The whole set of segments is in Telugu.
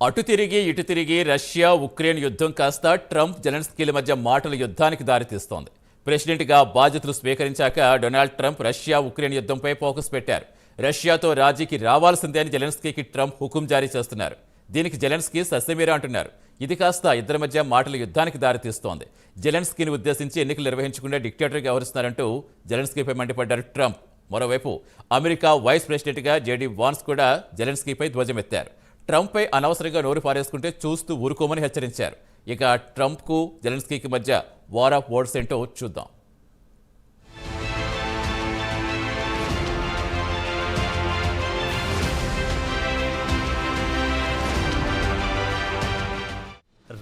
అటు తిరిగి ఇటు తిరిగి రష్యా ఉక్రెయిన్ యుద్ధం కాస్త ట్రంప్ జెలెన్స్కీల మధ్య మాటల యుద్ధానికి దారితీస్తోంది. ప్రెసిడెంట్గా బాధ్యతలు స్వీకరించాక డొనాల్డ్ ట్రంప్ రష్యా ఉక్రెయిన్ యుద్ధంపై ఫోకస్ పెట్టారు. రష్యాతో రాజీకి రావాల్సిందే అని జెలెన్స్కీకి ట్రంప్ హుకుం జారీ చేస్తున్నారు. దీనికి జెలెన్స్కీ సస్యమీరా అంటున్నారు. ఇది కాస్త ఇద్దరి మధ్య మాటల యుద్ధానికి దారితీస్తోంది. జెలెన్స్కీని ఉద్దేశించి ఎన్నికలు నిర్వహించకుండా డిక్టేటర్గా వ్యవహరిస్తున్నారంటూ జెలెన్స్కీపై మండిపడ్డారు ట్రంప్. మరోవైపు అమెరికా వైస్ ప్రెసిడెంట్గా జేడీ వాన్స్ కూడా జెలెన్స్కీపై ధ్వజమెత్తారు. ట్రంప్పై అనవసరంగా నోరు పారేసుకుంటే చూస్తూ ఊరుకోమని హెచ్చరించారు. ఇక ట్రంప్కు జెలెన్స్కీకి మధ్య వార్ ఆఫ్ వర్డ్స్ ఏంటో చూద్దాం.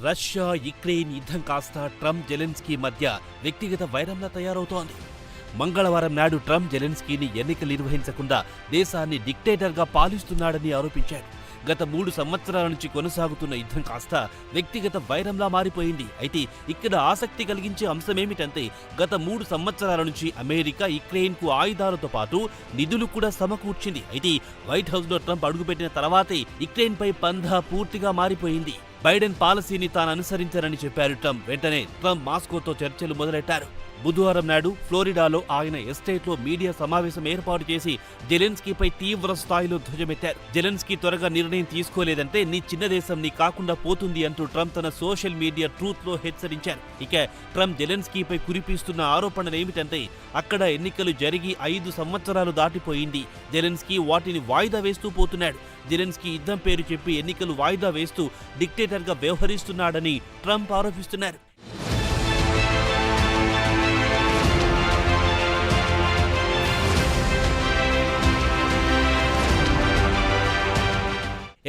రష్యా యుక్రెయిన్ యుద్ధం కాస్త ట్రంప్ జెలెన్స్కీ మధ్య వ్యక్తిగత వైరంలా తయారవుతోంది. మంగళవారం నాడు ట్రంప్ జెలెన్స్కీని ఎన్నికలు నిర్వహించకుండా దేశాన్ని డిక్టేటర్గా పాలిస్తున్నాడని ఆరోపించాడు. గత 3 సంవత్సరాల నుంచి కొనసాగుతున్న యుద్ధం కాస్త వ్యక్తిగత వైరంలా మారిపోయింది. అయితే ఇక్కడ ఆసక్తి కలిగించే అంశమేమిటంటే గత 3 సంవత్సరాల నుంచి అమెరికా యుక్రెయిన్కు ఆయుధాలతో పాటు నిధులు కూడా సమకూర్చింది. అయితే వైట్ హౌస్లో ట్రంప్ అడుగుపెట్టిన తర్వాతే యుక్రెయిన్పై పంధా పూర్తిగా మారిపోయింది. బైడెన్ పాలసీని తాను అనుసరించారని చెప్పారు ట్రంప్. వెంటనే ట్రంప్ మాస్కోతో చర్చలు మొదలెట్టారు. బుధవారం నాడు ఫ్లోరిడాలో ఆయన ఎస్టేట్లో మీడియా సమావేశం ఏర్పాటు చేసి జెలెన్స్కీపై తీవ్ర స్థాయిలో ధ్వజమెత్తారు. జెలెన్స్కీ త్వరగా నిర్ణయం తీసుకోలేదంటే నీ చిన్న దేశం నీ కాకుండా పోతుంది అంటూ ట్రంప్ తన సోషల్ మీడియా ట్రూత్లో హెచ్చరించారు. ఇక ట్రంప్ జెలెన్స్కీపై కురిపిస్తున్న ఆరోపణలు ఏమిటంటే అక్కడ ఎన్నికలు జరిగి 5 సంవత్సరాలు దాటిపోయింది. జెలెన్స్కీ వాటిని వాయిదా వేస్తూ పోతున్నాడు. జెలెన్స్కీ యుద్ధం పేరు చెప్పి ఎన్నికలు వాయిదా వేస్తూ డిక్టేటర్గా వ్యవహరిస్తున్నాడని ట్రంప్ ఆరోపిస్తున్నారు.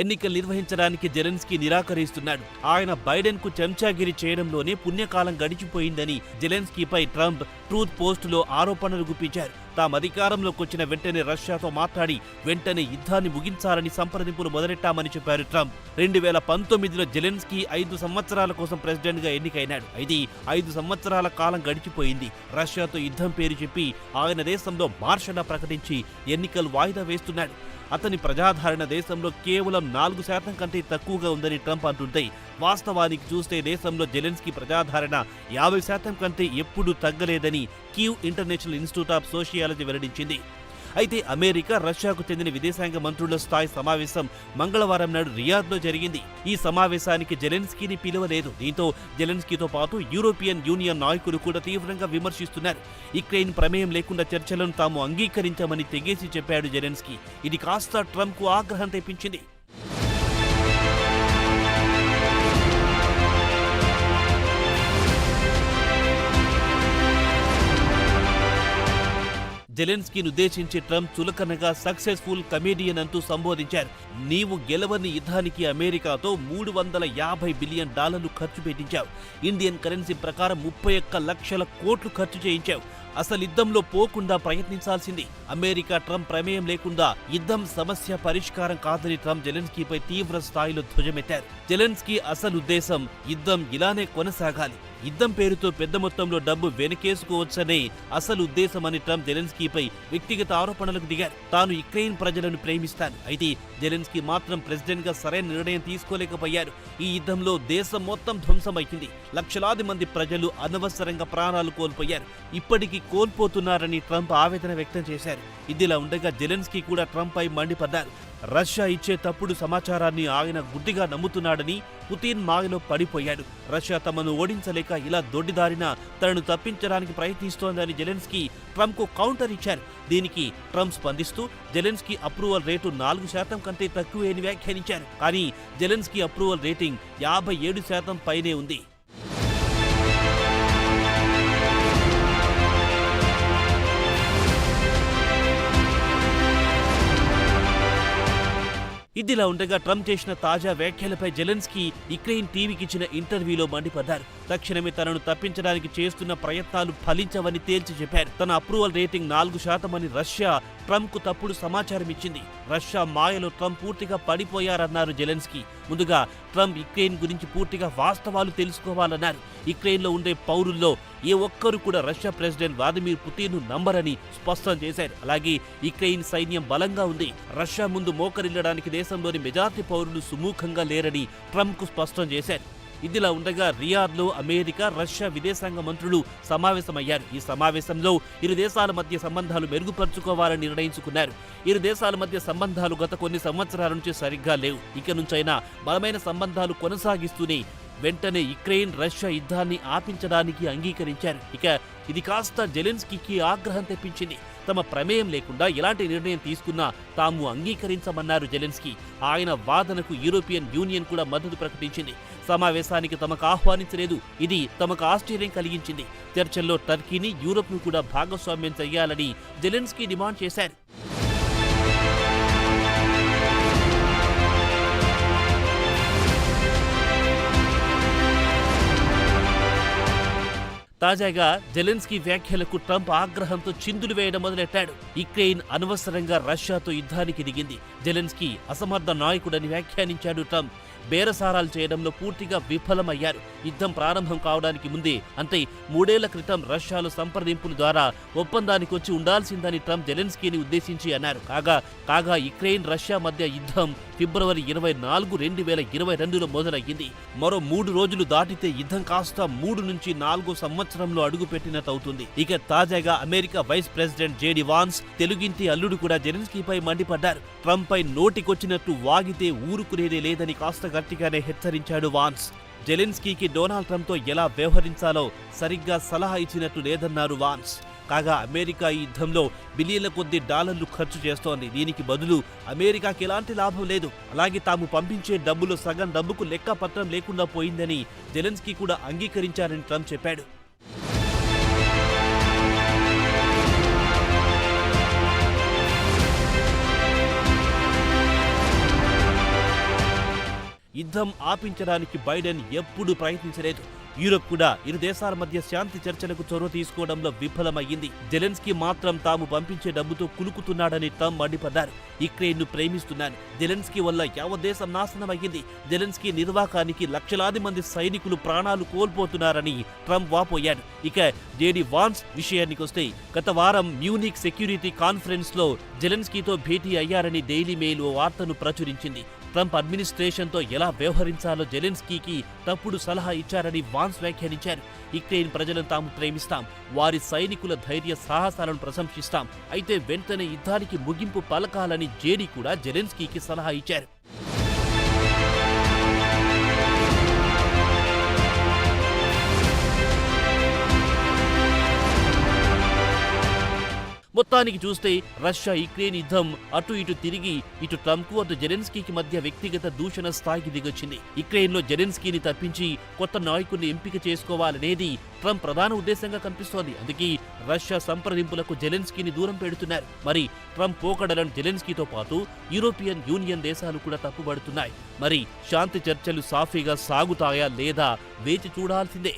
ఎన్నికలు నిర్వహించడానికి జెలెన్స్కీ నిరాకరిస్తున్నాడు. ఆయన బైడెన్కు చెంచాగిరి చేయడంలోనే పుణ్యకాలం గడిచిపోయిందని జెలెన్స్కీపై ట్రంప్ ట్రూత్ పోస్టులో ఆరోపణలు గుప్పించారు. తాము అధికారంలోకి వచ్చిన వెంటనే రష్యాతో మాట్లాడి వెంటనే యుద్ధాన్ని ముగించాలని సంప్రదింపులు మొదలెట్టామని చెప్పారు ట్రంప్. 2019లో జెలెన్స్కీ 5 సంవత్సరాల కోసం ప్రెసిడెంట్గా ఎన్నికైనాడు. అయితే 5 సంవత్సరాల కాలం గడిచిపోయింది. రష్యాతో యుద్ధం పేరు చెప్పి ఆయన దేశంలో మార్షల్ ప్రకటించి ఎన్నికలు వాయిదా వేస్తున్నాడు. అతని ప్రజాదరణ దేశంలో కేవలం 4% కంటే తక్కువగా ఉందని ట్రంప్ అంటుంటే వాస్తవానికి చూస్తే దేశంలో జెలెన్స్కీ ప్రజాదరణ 50% కంటే ఎప్పుడూ తగ్గలేదని Kyiv international institute of sociology వెల్లడించింది. అయితే అమెరికా రష్యాకు చెందిన విదేశాంగ మంత్రుల స్థాయి సమావేశం మంగళవారం నాడు రియాద్లో జరిగింది. ఈ సమావేశానికి జెలెన్స్కీని పిలువలేదు. దీంతో జెలెన్స్కీతో పాటు యూరోపియన్ యూనియన్ నాయకులు కూడా తీవ్రంగా విమర్శిస్తున్నారు. యుక్రెయిన్ ప్రమేయం లేకుండా చర్చలను తాము అంగీకరించామని తెగేసి చెప్పాడు జెలెన్స్కీ. ఇది కాస్త ట్రంప్కు ఆగ్రహం తెప్పించింది. జెలెన్స్కీని ఉద్దేశించి ట్రంప్ చులకనగా సక్సెస్ఫుల్ కమేడియన్ అంటూ సంబోధించారు. నీవు గెలవని యుద్ధానికి అమెరికాతో $350 బిలియన్ ఖర్చు పెట్టించావు. ఇండియన్ కరెన్సీ ప్రకారం 31 లక్షల కోట్లు ఖర్చు చేయించావు. అసలు యుద్ధంలో పోకుండా ప్రయత్నించాల్సింది. అమెరికా ట్రంప్ ప్రమేయం లేకుండా యుద్ధం సమస్య పరిష్కారం కాదని ట్రంప్ జెలెన్స్కీపై తీవ్ర స్థాయిలో ధ్వజమెత్తారు. జెలెన్స్కీ అసలు ఉద్దేశం యుద్ధం ఇలానే కొనసాగాలి. యుద్ధం పేరుతో పెద్ద మొత్తంలో డబ్బు వెనకేసుకోవచ్చనే అసలు ఉద్దేశమని ట్రంప్ జెలెన్స్కీపై వ్యక్తిగత ఆరోపణలకు దిగారు. తాను యుక్రెయిన్ ప్రజలను ప్రేమిస్తాను. అయితే జెలెన్స్కీ మాత్రం ప్రెసిడెంట్గా సరైన నిర్ణయం తీసుకోలేకపోయారు. ఈ యుద్ధంలో దేశం మొత్తం ధ్వంసమైంది. లక్షలాది మంది ప్రజలు అనవసరంగా ప్రాణాలు కోల్పోయారు. ఇప్పటికీ కోల్పోతున్నారని ట్రంప్ ఆవేదన వ్యక్తం చేశారు. ఇదిలా ఉండగా జెలెన్స్కీ కూడా ట్రంప్పై మండిపడ్డారు. రష్యా ఇచ్చే తప్పుడు సమాచారాన్ని ఆయన గుడ్డిగా నమ్ముతున్నాడని, పుతిన్ మాయలో పడిపోయాడు. రష్యా తమను ఓడించలేక ఇలా దొడ్డిదారిన తనను తప్పించడానికి ప్రయత్నిస్తోందని జెలెన్స్కీ ట్రంప్కు కౌంటర్ ఇచ్చారు. దీనికి ట్రంప్ స్పందిస్తూ జెలెన్స్కీ అప్రూవల్ రేటు 4% కంటే తక్కువే అని వ్యాఖ్యానించారు. కానీ జెలెన్స్కీ అప్రూవల్ రేటింగ్ 57% పైనే ఉంది. ఇదిలా ఉండగా ట్రంప్ చేసిన తాజా వ్యాఖ్యలపై జెలెన్స్కీ యుక్రెయిన్ టీవీకి ఇచ్చిన ఇంటర్వ్యూలో మండిపడ్డారు. తక్షణమే తనను తప్పించడానికి చేస్తున్న ప్రయత్నాలు ఫలించవని తేల్చి చెప్పారు. తన అప్రూవల్ రేటింగ్ 4% అని రష్యా ట్రంప్కు తప్పుడు సమాచారం ఇచ్చింది. రష్యా మాయలో ట్రంప్ పూర్తిగా పడిపోయారన్నారు జెలెన్స్కీ. ముందుగా ట్రంప్ యుక్రెయిన్ గురించి పూర్తిగా వాస్తవాలు తెలుసుకోవాలన్నారు. యుక్రెయిన్లో ఉండే పౌరుల్లో ఏ ఒక్కరు కూడా రష్యా ప్రెసిడెంట్ వ్లాదిమిర్ పుతిన్ను నంబరని స్పష్టం చేశారు. అలాగే యుక్రెయిన్ సైన్యం బలంగా ఉంది, రష్యా ముందు మోకరిల్లడానికి దేశంలోని మెజార్టీ పౌరులు సుముఖంగా లేరని ట్రంప్కు స్పష్టం చేశారు. ఇదిలా ఉండగా రియాద్లో అమెరికా, రష్యా విదేశాంగ మంత్రులు సమావేశమయ్యారు. ఈ సమావేశంలో ఇరు దేశాల మధ్య సంబంధాలు మెరుగుపరుచుకోవాలని నిర్ణయించుకున్నారు. ఇరు దేశాల మధ్య సంబంధాలు గత కొన్ని సంవత్సరాల నుంచి సరిగ్గా లేవు. ఇక నుంచైనా బలమైన సంబంధాలు కొనసాగిస్తూనే వెంటనే యుక్రెయిన్ రష్యా యుద్ధాన్ని ఆపించడానికి అంగీకరించారు. ఇక ఇది కాస్త జెలెన్స్కీకి ఆగ్రహం తెప్పించింది. తమ ప్రమేయం లేకుండా ఎలాంటి నిర్ణయం తీసుకున్నా తాము అంగీకరించమన్నారు జెలెన్స్కీ. ఆయన వాదనకు యూరోపియన్ యూనియన్ కూడా మద్దతు ప్రకటించింది. సమావేశానికి తమకు ఆహ్వానించలేదు, ఇది తమకు ఆశ్చర్యం కలిగించింది. చర్చల్లో టర్కీని, యూరోప్ను కూడా భాగస్వామ్యం చేయాలని జెలెన్స్కీ డిమాండ్ చేశారు. తాజాగా జెలెన్స్కీ వ్యాఖ్యలకు ట్రంప్ ఆగ్రహంతో చిందులు వేయడం మొదలెట్టాడు. యుక్రెయిన్ అనవసరంగా రష్యాతో యుద్ధానికి దిగింది. జెలెన్స్కీ అసమర్థ నాయకుడని వ్యాఖ్యానించాడు ట్రంప్. బేరసారాలు చేయడంలో పూర్తిగా విఫలమయ్యారు. యుద్ధం ప్రారంభం కావడానికి ముందే, అంటే 3 ఏళ్ల క్రితం రష్యాలో సంప్రదింపుల ద్వారా ఒప్పందానికి వచ్చి ఉండాల్సిందని ట్రంప్ జెలెన్స్కీని ఉద్దేశించి అన్నారు. కాగా యుక్రెయిన్ రష్యా మధ్య యుద్ధం ఫిబ్రవరి 24, 2022లో మొదలయ్యింది. మరో 3 రోజులు దాటితే యుద్ధం కాస్త 3 నుంచి 4 సంవత్సరంలో అడుగుపెట్టినట్టవుతుంది. ఇక తాజాగా America vice president JD Vance తెలుగింటి అల్లుడు కూడా జెలెన్స్కీపై మండిపడ్డారు. ట్రంప్ పై నోటికొచ్చినట్టు వాగితే ఊరుకునేదే లేదని కాస్త గట్టిగానే హెచ్చరించాడు వాన్స్. జెలెన్స్కీకి డొనాల్డ్ ట్రంప్తో ఎలా వ్యవహరించాలో సరిగ్గా సలహా ఇచ్చినట్టు లేదన్నారు వాన్స్. కాగా అమెరికా ఈ యుద్ధంలో బిలియన్ల కొద్ది డాలర్లు ఖర్చు చేస్తోంది. దీనికి బదులు అమెరికాకి ఎలాంటి లాభం లేదు. అలాగే తాము పంపించే డబ్బులో సగం డబ్బుకు లెక్కపత్రం లేకుండా పోయిందని జెలెన్స్కీ కూడా అంగీకరించారని ట్రంప్ చెప్పాడు. యుద్ధం ఆపించడానికి బైడెన్ ఎప్పుడూ ప్రయత్నించలేదు. యూరోప్ కూడా ఇరు దేశాల మధ్య శాంతి చర్చలకు చొరవ తీసుకోవడంలో విఫలమయ్యింది. జెలెన్స్కీ మాత్రం తాము పంపించే డబ్బుతో కులుకుతున్నాడని ట్రంప్ మండిపడ్డారు. యుక్రెయిన్ను ప్రేమిస్తున్నాను, జెలెన్స్కీ వల్ల యావత్ దేశం నాశనమయ్యింది, జెలెన్స్కీ నిర్వాకానికి లక్షలాది మంది సైనికులు ప్రాణాలు కోల్పోతున్నారని ట్రంప్ వాపోయాడు. ఇక జేడీ వాన్స్ విషయానికొస్తే గత వారం మ్యూనిక్ సెక్యూరిటీ కాన్ఫరెన్స్ లో జెలెన్స్కీతో భేటీ అయ్యారని డైలీ మెయిల్ ఓ వార్తను ప్రచురించింది. ట్రంప్ అడ్మినిస్ట్రేషన్తో ఎలా వ్యవహరించాలో జెలెన్స్కీకి తప్పుడు సలహా ఇచ్చారని వాన్స్ వ్యాఖ్యానించారు. యుక్రెయిన్ ప్రజలను తాము ప్రేమిస్తాం, వారి సైనికుల ధైర్య సాహసాలను ప్రశంసిస్తాం, అయితే వెంటనే యుద్ధానికి ముగింపు పలకాలని జేడీ కూడా జెలెన్స్కీకి సలహా ఇచ్చారు. మొత్తానికి చూస్తే రష్యా యుక్రెయిన్ యుద్ధం అటు ఇటు తిరిగి ఇటు ట్రంప్కు అటు జెలెన్స్కీకి మధ్య వ్యక్తిగత దూషణ స్థాయికి దిగొచ్చింది. యుక్రెయిన్లో జెలెన్స్కీని తప్పించి కొత్త నాయకుడిని ఎంపిక చేసుకోవాలనేది ట్రంప్ ప్రధాన ఉద్దేశంగా కనిపిస్తోంది. అందుకే రష్యా సంప్రదింపులకు జెలెన్స్కీని దూరం పెడుతున్నారు. మరి ట్రంప్ పోకడలను జెలెన్స్కీతో పాటు యూరోపియన్ యూనియన్ దేశాలు కూడా తప్పుపడుతున్నాయి. మరి శాంతి చర్చలు సాఫీగా సాగుతాయా లేదా వేచి చూడాల్సిందే.